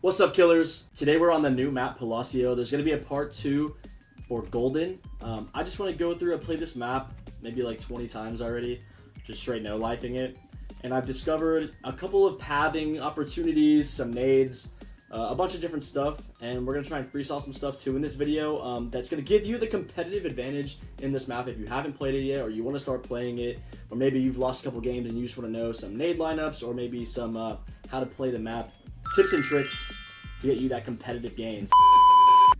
What's up, killers? Today we're on the new map Palacio. There's going to be a part 2 for Golden. I just want to go through and play this map maybe like 20 times already, just straight no-lifing it. And I've discovered a couple of pathing opportunities, some nades, a bunch of different stuff, and we're going to try and freestyle some stuff too in this video. That's going to give you the competitive advantage in this map if you haven't played it yet, or you want to start playing it, or maybe you've lost a couple games and you just want to know some nade lineups, or maybe some how to play the map tips and tricks to get you that competitive gains.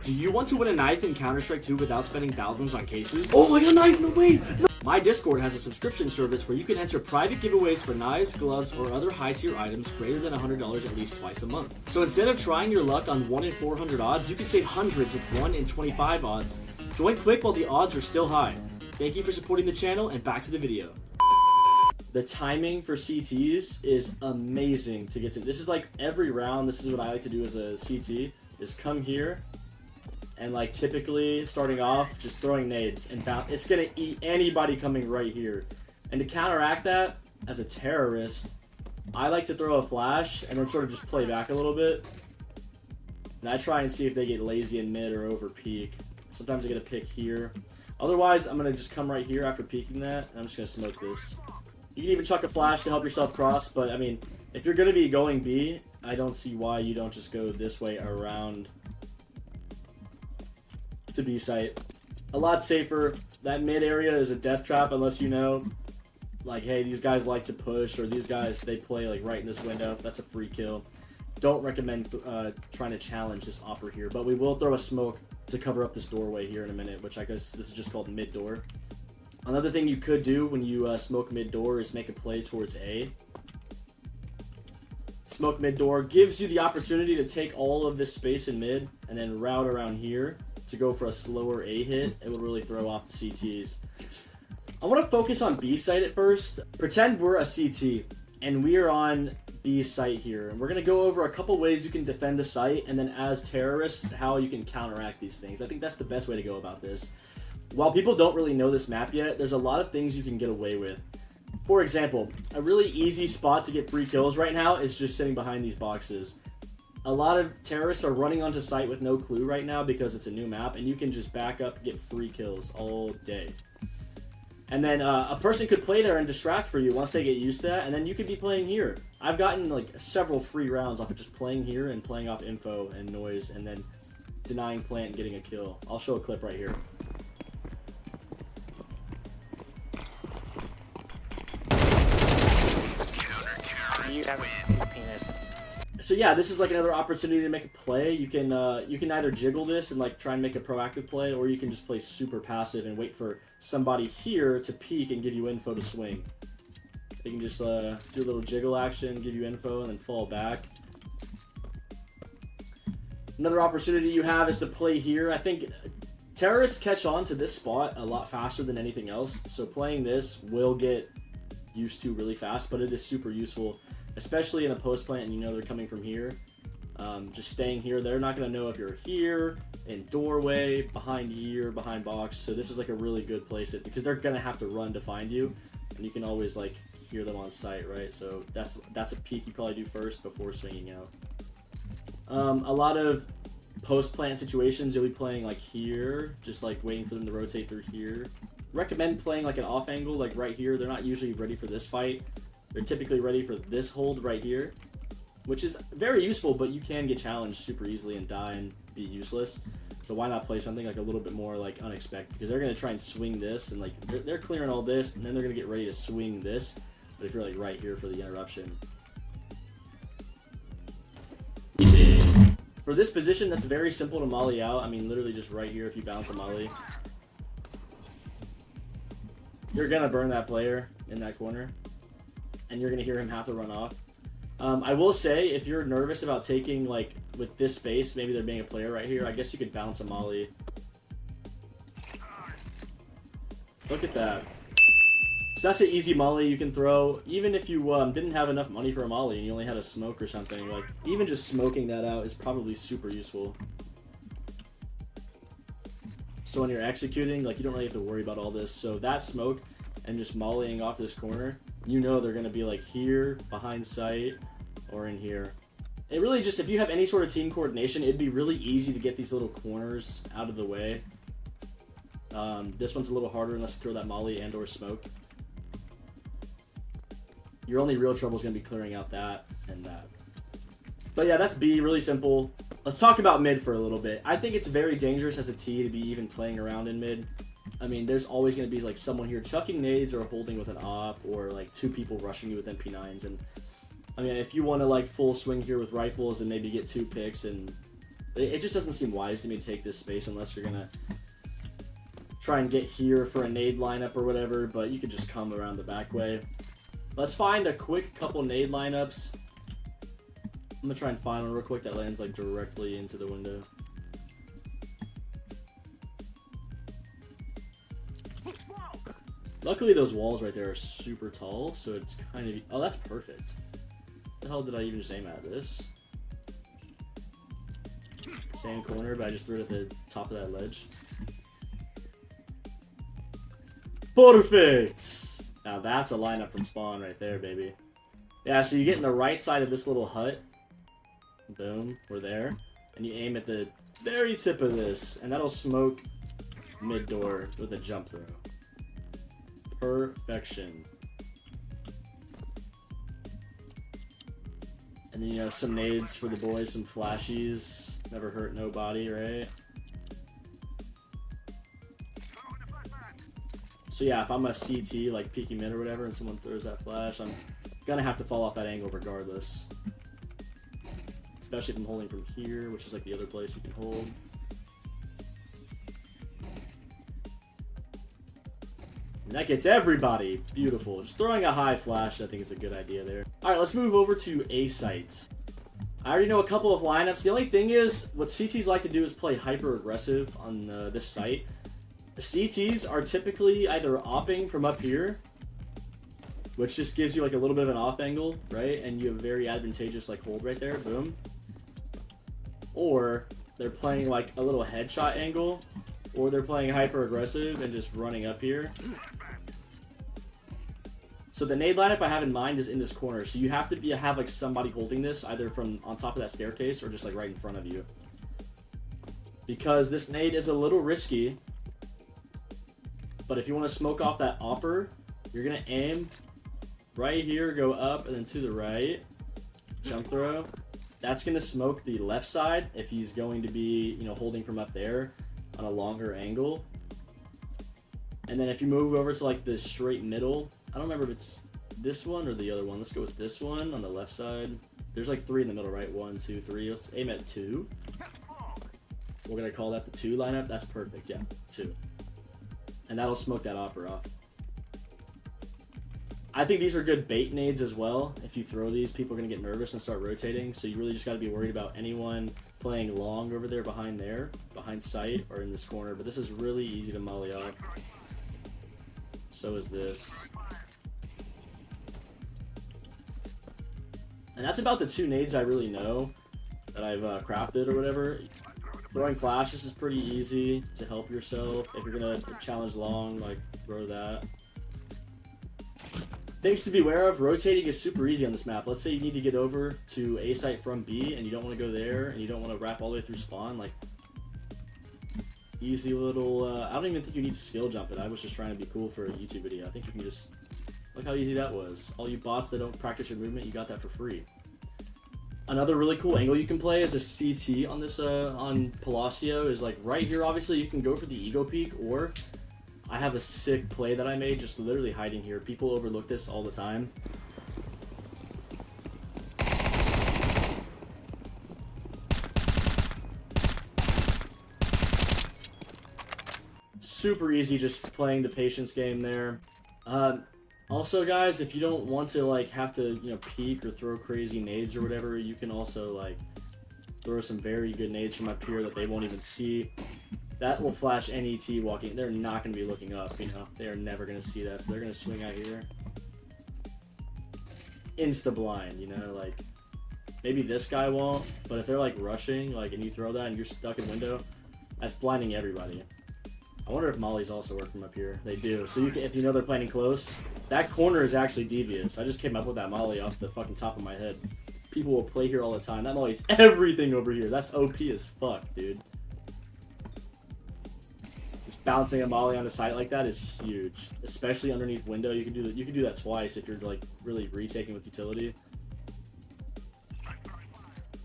Do you want to win a knife in Counter-Strike 2 without spending thousands on cases? Oh my god, knife, no way! No. My Discord has a subscription service where you can enter private giveaways for knives, gloves, or other high-tier items greater than $100 at least twice a month. So instead of trying your luck on 1 in 400 odds, you can save hundreds with 1 in 25 odds. Join quick while the odds are still high. Thank you for supporting the channel, and back to the video. The timing for CTs is amazing to get to. This is like every round, this is what I like to do as a CT, is come here and like typically starting off just throwing nades and bounce. It's gonna eat anybody coming right here. And to counteract that, as a terrorist, I like to throw a flash and then sort of just play back a little bit. And I try and see if they get lazy in mid or over peak. Sometimes I get a pick here. Otherwise, I'm gonna just come right here after peeking that, and I'm just gonna smoke this. You can even chuck a flash to help yourself cross, but I mean, if you're going to be going B, I don't see why you don't just go this way around to B site. A lot safer. That mid area is a death trap unless you know, like, hey, these guys like to push, or these guys, they play like right in this window. That's a free kill. Don't recommend trying to challenge this opper here, but we will throw a smoke to cover up this doorway here in a minute, which I guess this is just called mid door. Another thing you could do when you smoke mid-door is make a play towards A. Smoke mid-door gives you the opportunity to take all of this space in mid and then route around here to go for a slower A hit. It will really throw off the CTs. I want to focus on B site at first. Pretend we're a CT and we are on B site here. And we're going to go over a couple ways you can defend the site, and then as terrorists, how you can counteract these things. I think that's the best way to go about this. While people don't really know this map yet, there's a lot of things you can get away with. For example, a really easy spot to get free kills right now is just sitting behind these boxes. A lot of terrorists are running onto site with no clue right now because it's a new map, and you can just back up and get free kills all day. And then a person could play there and distract for you once they get used to that, and then you could be playing here. I've gotten like several free rounds off of just playing here and playing off info and noise, and then denying plant and getting a kill. I'll show a clip right here. You have a penis. So yeah, this is like another opportunity to make a play. You can either jiggle this and like try and make a proactive play, or you can just play super passive and wait for somebody here to peek and give you info to swing. You can just do a little jiggle action, give you info, and then fall back. Another opportunity you have is to play here. I think terrorists catch on to this spot a lot faster than anything else, so playing this will get used to really fast, but it is super useful, especially in a post plant and you know they're coming from here. Just staying here, they're not going to know if you're here, in doorway, behind here, behind box, so this is like a really good place because they're going to have to run to find you, and you can always like hear them on sight, right? So that's a peek you probably do first before swinging out. A lot of post plant situations you'll be playing like here, just like waiting for them to rotate through here. Recommend playing like an off angle, like right here. They're not usually ready for this fight. They're typically ready for this hold right here, which is very useful, but you can get challenged super easily and die and be useless. So why not play something like a little bit more like unexpected? Because they're going to try and swing this, and like they're clearing all this, and then they're going to get ready to swing this. But if you're like right here for the interruption. For this position, that's very simple to molly out. I mean, literally just right here if you bounce a molly. You're going to burn that player in that corner, and you're going to hear him have to run off. I will say, if you're nervous about taking, like, with this space, maybe there being a player right here, I guess you could bounce a molly. Look at that. So that's an easy molly you can throw, even if you didn't have enough money for a molly and you only had a smoke or something. Like, even just smoking that out is probably super useful. So when you're executing, like, you don't really have to worry about all this. So that smoke and just mollying off this corner, you know they're going to be like here, behind sight, or in here. It really just, if you have any sort of team coordination, it'd be really easy to get these little corners out of the way. This one's a little harder unless you throw that molly and or smoke. Your only real trouble is going to be clearing out that and that. But yeah, that's B, really simple. Let's talk about mid for a little bit. I think it's very dangerous as a T to be even playing around in mid. I mean, there's always going to be like someone here chucking nades or holding with an op, or like 2 people rushing you with MP9s. And I mean, if you want to like full swing here with rifles and maybe get 2 picks, and it just doesn't seem wise to me to take this space unless you're going to try and get here for a nade lineup or whatever, but you could just come around the back way. Let's find a quick couple nade lineups. I'm going to try and find one real quick that lands like directly into the window. Luckily those walls right there are super tall, so it's kind of... Oh, that's perfect. What the hell did I even just aim at this? Same corner, but I just threw it at the top of that ledge. Perfect! Now that's a lineup from spawn right there, baby. Yeah, so you get in the right side of this little hut. Boom, we're there. And you aim at the very tip of this, and that'll smoke mid-door with a jump throw. Perfection. And then, you know, some nades for the boys, some flashies. Never hurt nobody, right? So yeah, if I'm a CT, like peeking mid or whatever, and someone throws that flash, I'm gonna have to fall off that angle regardless. Especially if I'm holding from here, which is like the other place you can hold. And that gets everybody. Beautiful. Just throwing a high flash, I think, is a good idea there. Alright, let's move over to A sites. I already know a couple of lineups. The only thing is, what CTs like to do is play hyper aggressive on this site. The CTs are typically either opping from up here, which just gives you like a little bit of an off angle, right? And you have very advantageous like hold right there, boom. Or they're playing like a little headshot angle, or they're playing hyper aggressive and just running up here. So the nade lineup I have in mind is in this corner. So you have to have like somebody holding this either from on top of that staircase or just like right in front of you. Because this nade is a little risky. But if you want to smoke off that opper, you're going to aim right here, go up, and then to the right. Jump throw. That's going to smoke the left side if he's going to be, you know, holding from up there on a longer angle. And then if you move over to like the straight middle, I don't remember if it's this one or the other one. Let's go with this one on the left side. There's like 3 in the middle, right? 1, 2, 3. Let's aim at 2. We're going to call that the 2 lineup. That's perfect. Yeah, 2. And that'll smoke that opper off. I think these are good bait nades as well. If you throw these, people are going to get nervous and start rotating. So you really just got to be worried about anyone playing long over there, behind sight, or in this corner. But this is really easy to molly off. So is this. And that's about the 2 nades I really know that I've crafted or whatever. Throwing flashes is pretty easy to help yourself. If you're going to challenge long, like, throw that. Things to be aware of, rotating is super easy on this map. Let's say you need to get over to A site from B, and you don't want to go there, and you don't want to wrap all the way through spawn. Like, easy little... I don't even think you need to skill jump it. I was just trying to be cool for a YouTube video. I think you can just... Look how easy that was. All you bots that don't practice your movement, you got that for free. Another really cool angle you can play as a CT on this on Palacio is like right here. Obviously, you can go for the ego peek, or I have a sick play that I made just literally hiding here. People overlook this all the time. Super easy, just playing the patience game there. Also, guys, if you don't want to like have to, you know, peek or throw crazy nades or whatever, you can also like throw some very good nades from up here that they won't even see. That will flash any T walking. They're not going to be looking up, you know. They are never going to see that, so they're going to swing out here. Insta blind, you know, like maybe this guy won't, but if they're like rushing, like, and you throw that and you're stuck in window, that's blinding everybody. I wonder if mollies also work from up here. They do. So you can, if you know they're planning close, that corner is actually devious. I just came up with that molly off the fucking top of my head. people will play here all the time. That molly's everything over here. That's OP as fuck, dude. Just bouncing a molly on a site like that is huge, especially underneath window. You can do that. You can do that twice if you're like really retaking with utility.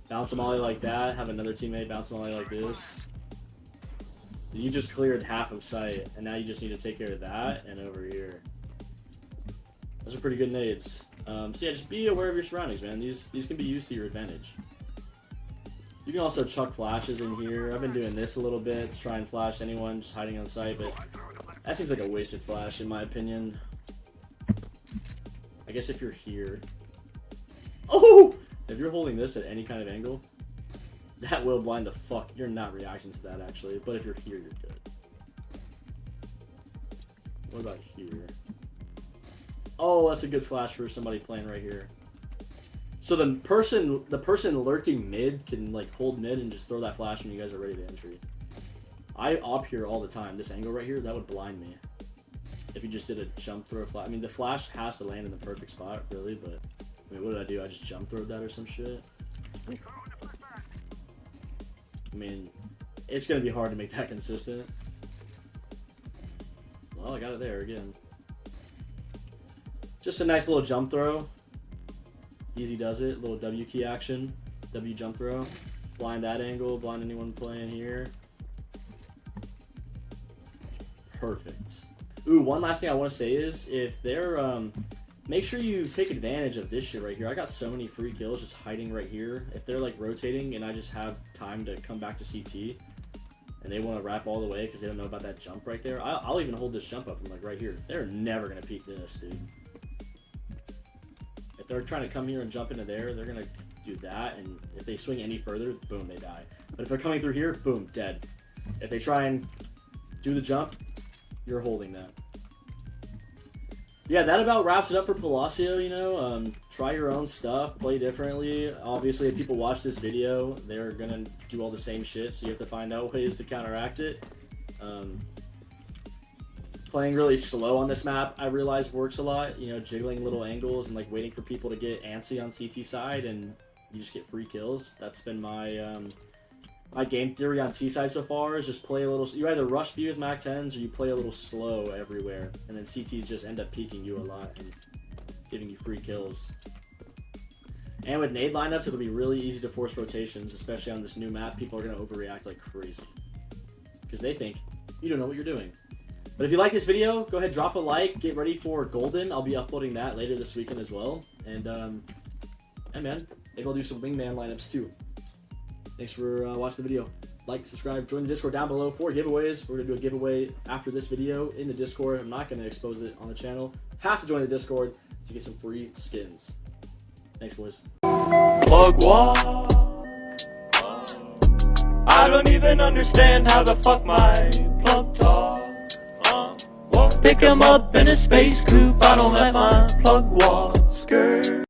Bounce a molly like that. Have another teammate bounce a molly like this. You just cleared half of sight, and now you just need to take care of that and over here. Those are pretty good nades. So yeah, just be aware of your surroundings, man. These can be used to your advantage. You can also chuck flashes in here. I've been doing this a little bit to try and flash anyone just hiding on site, but that seems like a wasted flash in my opinion. I guess if you're here. Oh! If you're holding this at any kind of angle, that will blind the fuck. You're not reacting to that actually, but if you're here, you're good. What about here? Oh, that's a good flash for somebody playing right here. So the person lurking mid can like hold mid and just throw that flash when you guys are ready to entry. I op here all the time. This angle right here, that would blind me. If you just did a jump throw flash. I mean, the flash has to land in the perfect spot, really, but I mean, what did I do? I just jump throwed that or some shit? I mean, it's going to be hard to make that consistent. Well, I got it there again. Just a nice little jump throw. Easy does it. Little W key action. W jump throw. Blind that angle. Blind anyone playing here. Perfect. Ooh, one last thing I want to say is if they're... make sure you take advantage of this shit right here. I got so many free kills just hiding right here. If they're like rotating and I just have time to come back to CT and they want to wrap all the way because they don't know about that jump right there, I'll even hold this jump up from like right here. They're never going to peek this, dude. If they're trying to come here and jump into there, they're going to do that. And if they swing any further, boom, they die. But if they're coming through here, boom, dead. If they try and do the jump, you're holding that. Yeah, that about wraps it up for Palacio, you know. Try your own stuff, play differently. Obviously, if people watch this video, they're gonna do all the same shit, so you have to find out ways to counteract it. Playing really slow on this map, I realize works a lot. You know, jiggling little angles and like waiting for people to get antsy on CT side, and you just get free kills. That's been my my game theory on T side so far is just play a little. You either rush B with Mac 10s or you play a little slow everywhere, and then CTs just end up peeking you a lot and giving you free kills. And with nade lineups, it'll be really easy to force rotations, especially on this new map. People are gonna overreact like crazy because they think you don't know what you're doing. But if you like this video, go ahead, drop a like, get ready for Golden. I'll be uploading that later this weekend as well. And hey man, maybe I'll do some wingman lineups too. Thanks for watching the video. Like, subscribe, join the Discord down below for giveaways. We're going to do a giveaway after this video in the Discord. I'm not going to expose it on the channel. Have to join the Discord to get some free skins. Thanks, boys. Plug walk. I don't even understand how the fuck my plug talk. Pick him up in a space coupe. I don't let my plug walk. Skirt.